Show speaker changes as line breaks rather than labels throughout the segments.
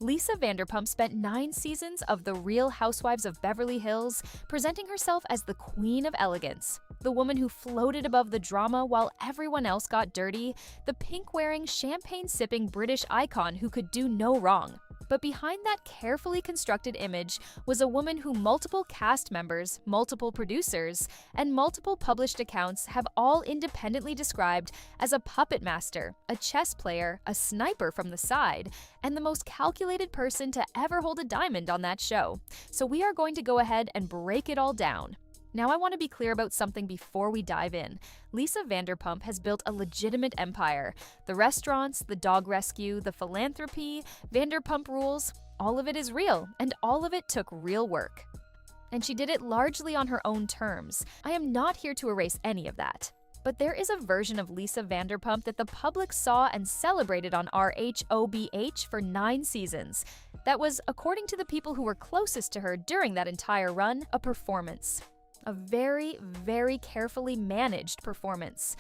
Lisa Vanderpump spent 9 seasons of The Real Housewives of Beverly Hills, presenting herself as the queen of elegance, the woman who floated above the drama while everyone else got dirty, the pink-wearing, champagne-sipping British icon who could do no wrong. But behind that carefully constructed image was a woman who multiple cast members, multiple producers, and multiple published accounts have all independently described as a puppet master, a chess player, a sniper from the side, and the most calculated person to ever hold a diamond on that show. So we are going to go ahead and break it all down. Now I want to be clear about something before we dive in. Lisa Vanderpump has built a legitimate empire. The restaurants, the dog rescue, the philanthropy, Vanderpump Rules, all of it is real, and all of it took real work. And she did it largely on her own terms. I am not here to erase any of that. But there is a version of Lisa Vanderpump that the public saw and celebrated on RHOBH for 9 seasons. That was, according to the people who were closest to her during that entire run, a performance. A very, very carefully managed performance.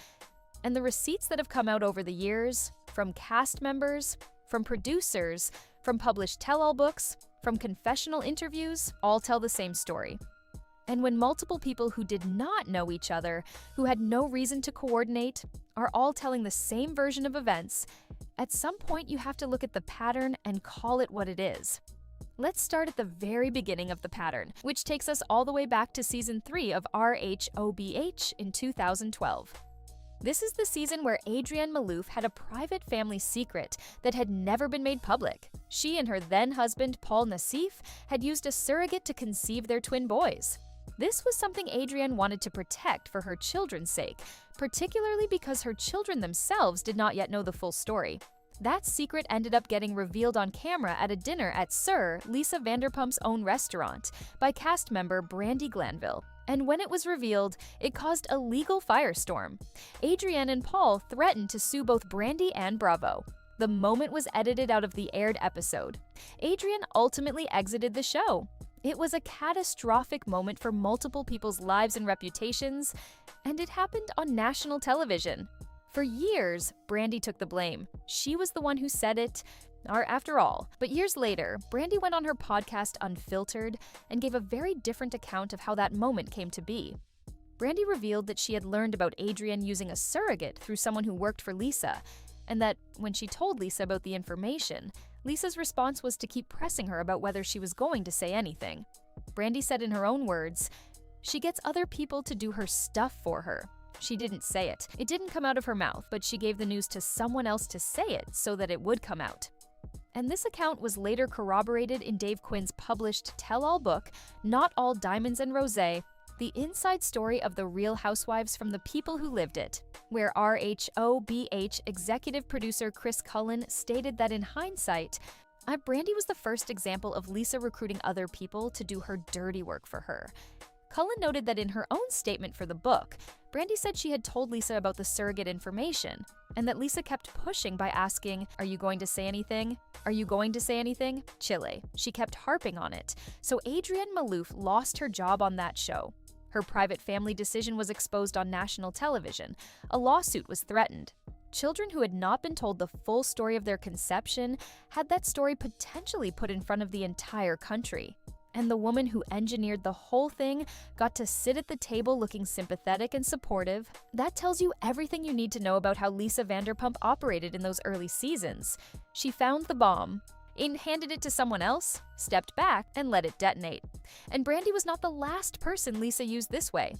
And the receipts that have come out over the years, from cast members, from producers, from published tell-all books, from confessional interviews, all tell the same story. And when multiple people who did not know each other, who had no reason to coordinate, are all telling the same version of events, at some point you have to look at the pattern and call it what it is. Let's start at the very beginning of the pattern, which takes us all the way back to season 3 of RHOBH in 2012. This is the season where Adrienne Maloof had a private family secret that had never been made public. She and her then-husband Paul Nassif had used a surrogate to conceive their twin boys. This was something Adrienne wanted to protect for her children's sake, particularly because her children themselves did not yet know the full story. That secret ended up getting revealed on camera at a dinner at Sir Lisa Vanderpump's own restaurant by cast member Brandi Glanville. And when it was revealed, it caused a legal firestorm. Adrienne and Paul threatened to sue both Brandi and Bravo. The moment was edited out of the aired episode. Adrienne ultimately exited the show. It was a catastrophic moment for multiple people's lives and reputations, and it happened on national television. For years, Brandi took the blame. She was the one who said it, or after all. But years later, Brandi went on her podcast Unfiltered and gave a very different account of how that moment came to be. Brandi revealed that she had learned about Adrienne using a surrogate through someone who worked for Lisa, and that when she told Lisa about the information, Lisa's response was to keep pressing her about whether she was going to say anything. Brandi said in her own words, "She gets other people to do her stuff for her." She didn't say it. It didn't come out of her mouth, but she gave the news to someone else to say it so that it would come out. And this account was later corroborated in Dave Quinn's published tell-all book, Not All Diamonds and Rosé, the inside story of the Real Housewives from the people who lived it, where RHOBH executive producer Chris Cullen stated that in hindsight, Brandi was the first example of Lisa recruiting other people to do her dirty work for her. Cullen noted that in her own statement for the book, Brandi said she had told Lisa about the surrogate information, and that Lisa kept pushing by asking, "Are you going to say anything? Are you going to say anything?" Chile. She kept harping on it, so Adrienne Maloof lost her job on that show. Her private family decision was exposed on national television. A lawsuit was threatened. Children who had not been told the full story of their conception had that story potentially put in front of the entire country. And the woman who engineered the whole thing got to sit at the table looking sympathetic and supportive. That tells you everything you need to know about how Lisa Vanderpump operated in those early seasons. She found the bomb, handed it to someone else, stepped back, and let it detonate. And Brandi was not the last person Lisa used this way.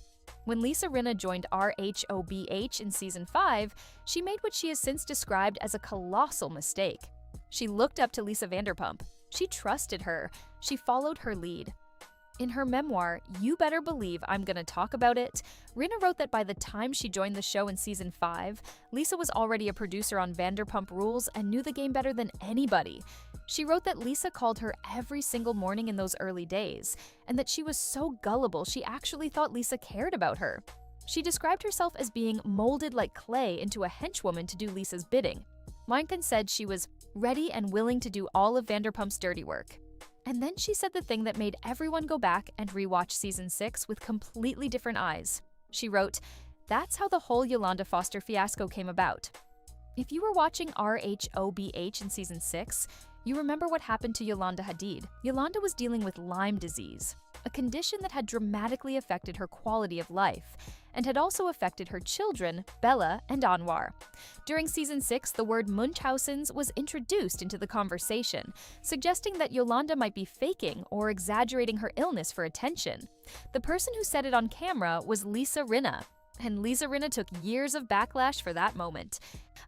When Lisa Rinna joined RHOBH in season 5, she made what she has since described as a colossal mistake. She looked up to Lisa Vanderpump. She trusted her. She followed her lead. In her memoir, You Better Believe I'm Gonna Talk About It, Rinna wrote that by the time she joined the show in season 5, Lisa was already a producer on Vanderpump Rules and knew the game better than anybody. She wrote that Lisa called her every single morning in those early days, and that she was so gullible she actually thought Lisa cared about her. She described herself as being molded like clay into a henchwoman to do Lisa's bidding. Weinken said she was ready and willing to do all of Vanderpump's dirty work. And then she said the thing that made everyone go back and rewatch season 6 with completely different eyes. She wrote, "That's how the whole Yolanda Foster fiasco came about. If you were watching RHOBH in season 6, You remember what happened to Yolanda Hadid. Yolanda was dealing with Lyme disease, a condition that had dramatically affected her quality of life, and had also affected her children, Bella and Anwar. During season 6, the word Munchausen's was introduced into the conversation, suggesting that Yolanda might be faking or exaggerating her illness for attention. The person who said it on camera was Lisa Rinna, and Lisa Rinna took years of backlash for that moment.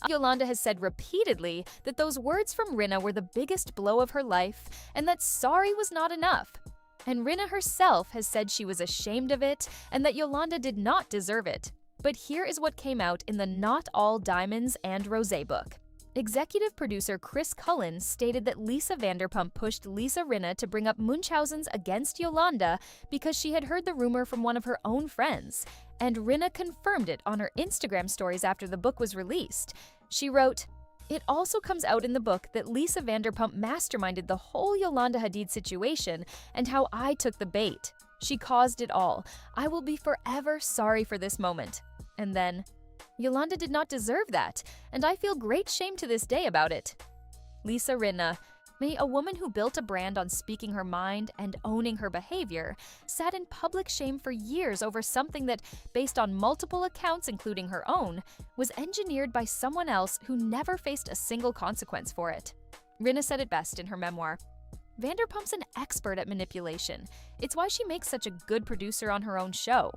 Yolanda has said repeatedly that those words from Rinna were the biggest blow of her life and that sorry was not enough. And Rinna herself has said she was ashamed of it and that Yolanda did not deserve it. But here is what came out in the Not All Diamonds and Rosé book. Executive producer Chris Cullen stated that Lisa Vanderpump pushed Lisa Rinna to bring up Munchausen's against Yolanda because she had heard the rumor from one of her own friends, and Rinna confirmed it on her Instagram stories after the book was released. She wrote, "It also comes out in the book that Lisa Vanderpump masterminded the whole Yolanda Hadid situation and how I took the bait. She caused it all. I will be forever sorry for this moment." And then, "Yolanda did not deserve that, and I feel great shame to this day about it." Lisa Rinna, may a woman who built a brand on speaking her mind and owning her behavior, sat in public shame for years over something that, based on multiple accounts including her own, was engineered by someone else who never faced a single consequence for it. Rinna said it best in her memoir. Vanderpump's an expert at manipulation. It's why she makes such a good producer on her own show.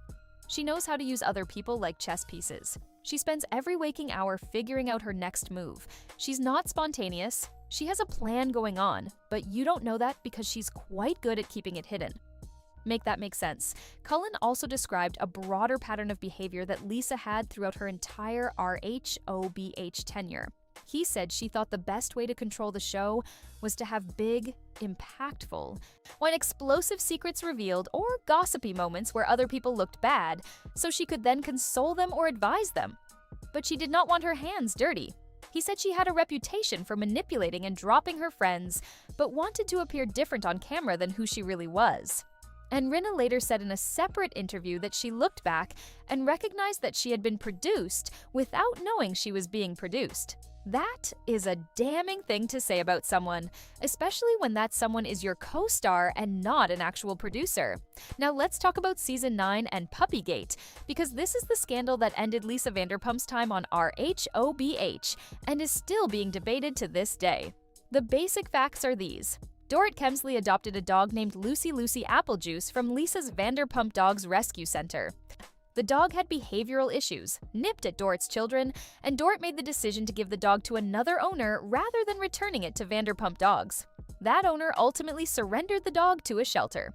She knows how to use other people like chess pieces. She spends every waking hour figuring out her next move. She's not spontaneous. She has a plan going on, but you don't know that because she's quite good at keeping it hidden. Make that make sense. Cullen also described a broader pattern of behavior that Lisa had throughout her entire RHOBH tenure. He said she thought the best way to control the show was to have big, impactful, when explosive secrets revealed or gossipy moments where other people looked bad, so she could then console them or advise them. But she did not want her hands dirty. He said she had a reputation for manipulating and dropping her friends, but wanted to appear different on camera than who she really was. And Rinna later said in a separate interview that she looked back and recognized that she had been produced without knowing she was being produced. That is a damning thing to say about someone, especially when that someone is your co-star and not an actual producer. Now let's talk about season 9 and Puppygate, because this is the scandal that ended Lisa Vanderpump's time on RHOBH and is still being debated to this day. The basic facts are these. Dorrit Kemsley adopted a dog named Lucy Applejuice from Lisa's Vanderpump Dogs Rescue Center. The dog had behavioral issues, nipped at Dorrit's children, and Dorrit made the decision to give the dog to another owner rather than returning it to Vanderpump Dogs. That owner ultimately surrendered the dog to a shelter.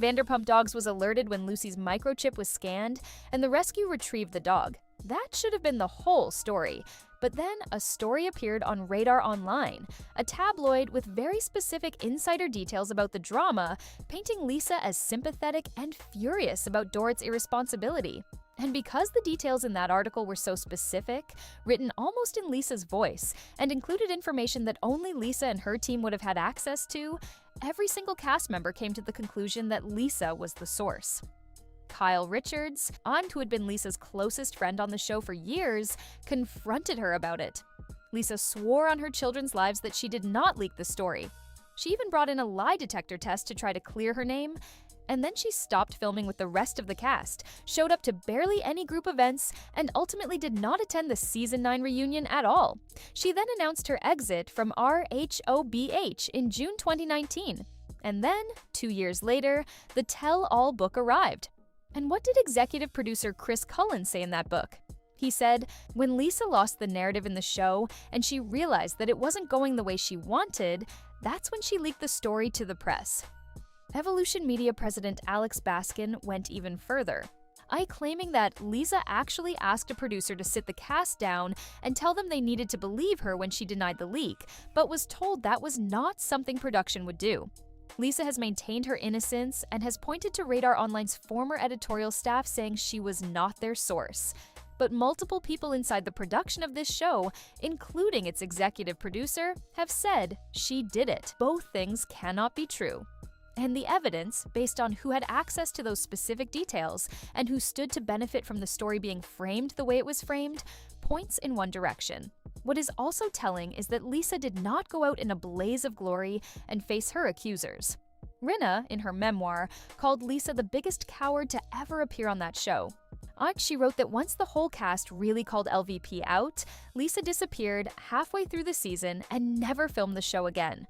Vanderpump Dogs was alerted when Lucy's microchip was scanned, and the rescue retrieved the dog. That should have been the whole story. But then a story appeared on Radar Online, a tabloid with very specific insider details about the drama, painting Lisa as sympathetic and furious about Dorrit's irresponsibility. And because the details in that article were so specific, written almost in Lisa's voice, and included information that only Lisa and her team would have had access to, every single cast member came to the conclusion that Lisa was the source. Kyle Richards, who had been Lisa's closest friend on the show for years, confronted her about it. Lisa swore on her children's lives that she did not leak the story. She even brought in a lie detector test to try to clear her name, and then she stopped filming with the rest of the cast, showed up to barely any group events, and ultimately did not attend the season 9 reunion at all. She then announced her exit from RHOBH in June 2019. And then, 2 years later, the Tell-All book arrived. And what did executive producer Chris Cullen say in that book? He said, when Lisa lost the narrative in the show and she realized that it wasn't going the way she wanted, that's when she leaked the story to the press. Evolution Media president Alex Baskin went even further, claiming that Lisa actually asked a producer to sit the cast down and tell them they needed to believe her when she denied the leak, but was told that was not something production would do. Lisa has maintained her innocence and has pointed to Radar Online's former editorial staff saying she was not their source. But multiple people inside the production of this show, including its executive producer, have said she did it. Both things cannot be true. And the evidence, based on who had access to those specific details and who stood to benefit from the story being framed the way it was framed, points in one direction. What is also telling is that Lisa did not go out in a blaze of glory and face her accusers. Rinna, in her memoir, called Lisa the biggest coward to ever appear on that show. She wrote that once the whole cast really called LVP out, Lisa disappeared halfway through the season and never filmed the show again.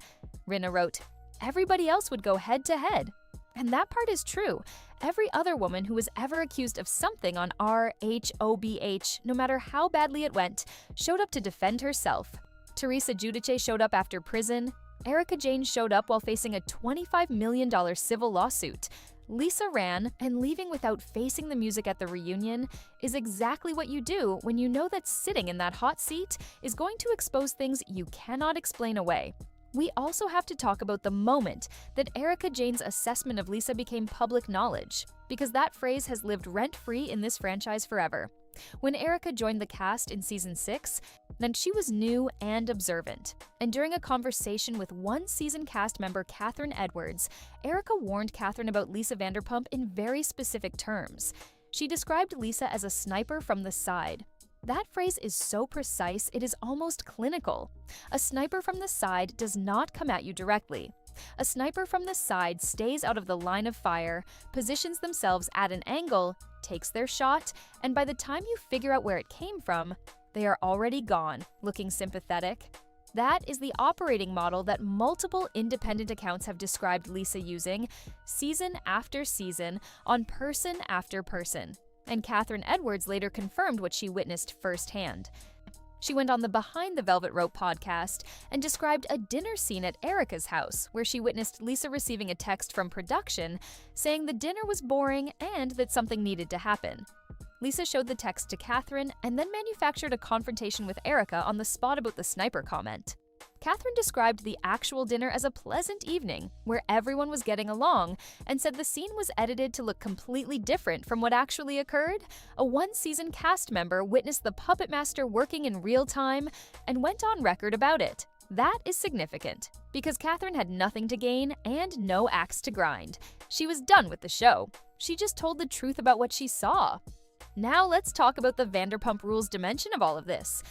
Rinna wrote, "Everybody else would go head to head." And that part is true. Every other woman who was ever accused of something on RHOBH, no matter how badly it went, showed up to defend herself. Teresa Giudice showed up after prison. Erika Jayne showed up while facing a $25 million civil lawsuit. Lisa ran, and leaving without facing the music at the reunion is exactly what you do when you know that sitting in that hot seat is going to expose things you cannot explain away. We also have to talk about the moment that Erika Jayne's assessment of Lisa became public knowledge, because that phrase has lived rent-free in this franchise forever. When Erika joined the cast in season 6, then she was new and observant. And during a conversation with one season cast member, Catherine Edwards, Erika warned Catherine about Lisa Vanderpump in very specific terms. She described Lisa as a sniper from the side. That phrase is so precise, it is almost clinical. A sniper from the side does not come at you directly. A sniper from the side stays out of the line of fire, positions themselves at an angle, takes their shot, and by the time you figure out where it came from, they are already gone, looking sympathetic. That is the operating model that multiple independent accounts have described Lisa using, season after season, on person after person. And Catherine Edwards later confirmed what she witnessed firsthand. She went on the Behind the Velvet Rope podcast and described a dinner scene at Erika's house where she witnessed Lisa receiving a text from production saying the dinner was boring and that something needed to happen. Lisa showed the text to Catherine and then manufactured a confrontation with Erika on the spot about the sniper comment. Catherine described the actual dinner as a pleasant evening where everyone was getting along and said the scene was edited to look completely different from what actually occurred. A one-season cast member witnessed the puppet master working in real time and went on record about it. That is significant because Catherine had nothing to gain and no axe to grind. She was done with the show. She just told the truth about what she saw. Now let's talk about the Vanderpump Rules dimension of all of this.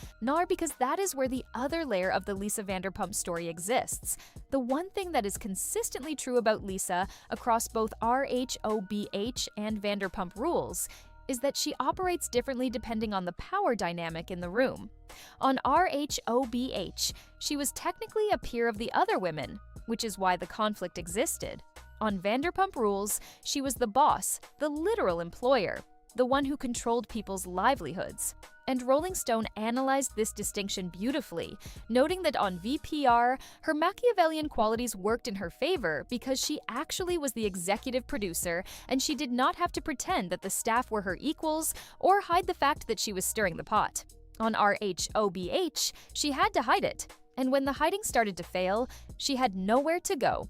Because that is where the other layer of the Lisa Vanderpump story exists. The one thing that is consistently true about Lisa across both RHOBH and Vanderpump Rules is that she operates differently depending on the power dynamic in the room. On RHOBH, she was technically a peer of the other women, which is why the conflict existed. On Vanderpump Rules, she was the boss, the literal employer, the one who controlled people's livelihoods. And Rolling Stone analyzed this distinction beautifully, noting that on VPR, her Machiavellian qualities worked in her favor because she actually was the executive producer and she did not have to pretend that the staff were her equals or hide the fact that she was stirring the pot. On RHOBH, she had to hide it. And when the hiding started to fail, she had nowhere to go.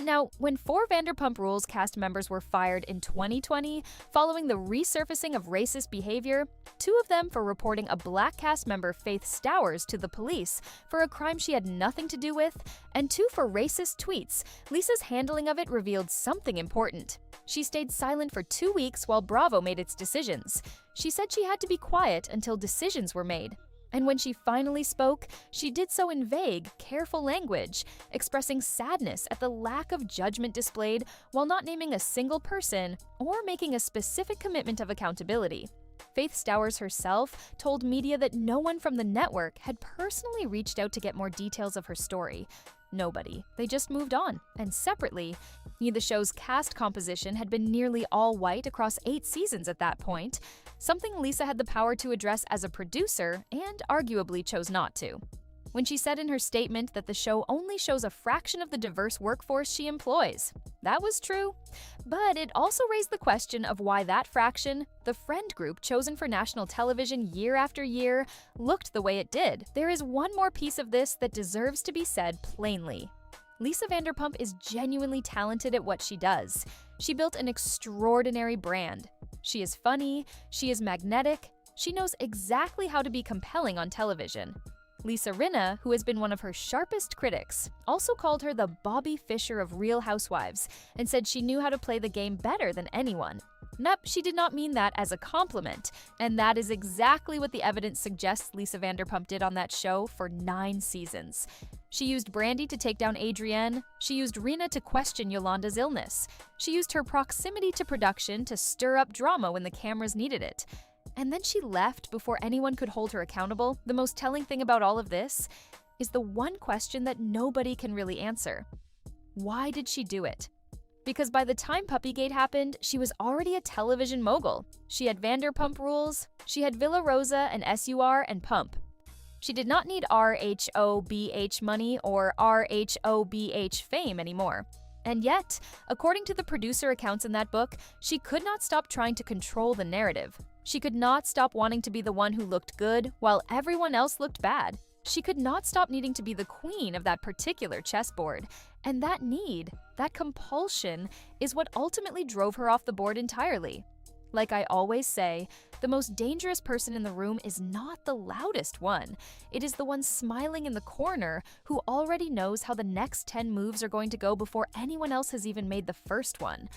Now, when 4 Vanderpump Rules cast members were fired in 2020 following the resurfacing of racist behavior, 2 of them for reporting a black cast member, Faith Stowers, to the police for a crime she had nothing to do with, and 2 for racist tweets, Lisa's handling of it revealed something important. She stayed silent for 2 weeks while Bravo made its decisions. She said she had to be quiet until decisions were made. And when she finally spoke, she did so in vague, careful language, expressing sadness at the lack of judgment displayed while not naming a single person or making a specific commitment of accountability. Faith Stowers herself told media that no one from the network had personally reached out to get more details of her story. Nobody. They just moved on. And separately, the show's cast composition had been nearly all white across 8 seasons at that point, something Lisa had the power to address as a producer and arguably chose not to. When she said in her statement that the show only shows a fraction of the diverse workforce she employs. That was true, but it also raised the question of why that fraction, the friend group chosen for national television year after year, looked the way it did. There is one more piece of this that deserves to be said plainly. Lisa Vanderpump is genuinely talented at what she does. She built an extraordinary brand. She is funny, she is magnetic, she knows exactly how to be compelling on television. Lisa Rinna, who has been one of her sharpest critics, also called her the Bobby Fischer of Real Housewives and said she knew how to play the game better than anyone. Nope, she did not mean that as a compliment, and that is exactly what the evidence suggests Lisa Vanderpump did on that show for 9 seasons. She used Brandy to take down Adrienne, she used Rena to question Yolanda's illness, she used her proximity to production to stir up drama when the cameras needed it. And then she left before anyone could hold her accountable. The most telling thing about all of this is the one question that nobody can really answer. Why did she do it? Because by the time Puppygate happened, she was already a television mogul. She had Vanderpump Rules, she had Villa Rosa and SUR and Pump. She did not need RHOBH money or RHOBH fame anymore. And yet, according to the producer accounts in that book, she could not stop trying to control the narrative. She could not stop wanting to be the one who looked good while everyone else looked bad. She could not stop needing to be the queen of that particular chessboard. And that need, that compulsion, is what ultimately drove her off the board entirely. Like I always say, the most dangerous person in the room is not the loudest one. It is the one smiling in the corner who already knows how the next 10 moves are going to go before anyone else has even made the first one.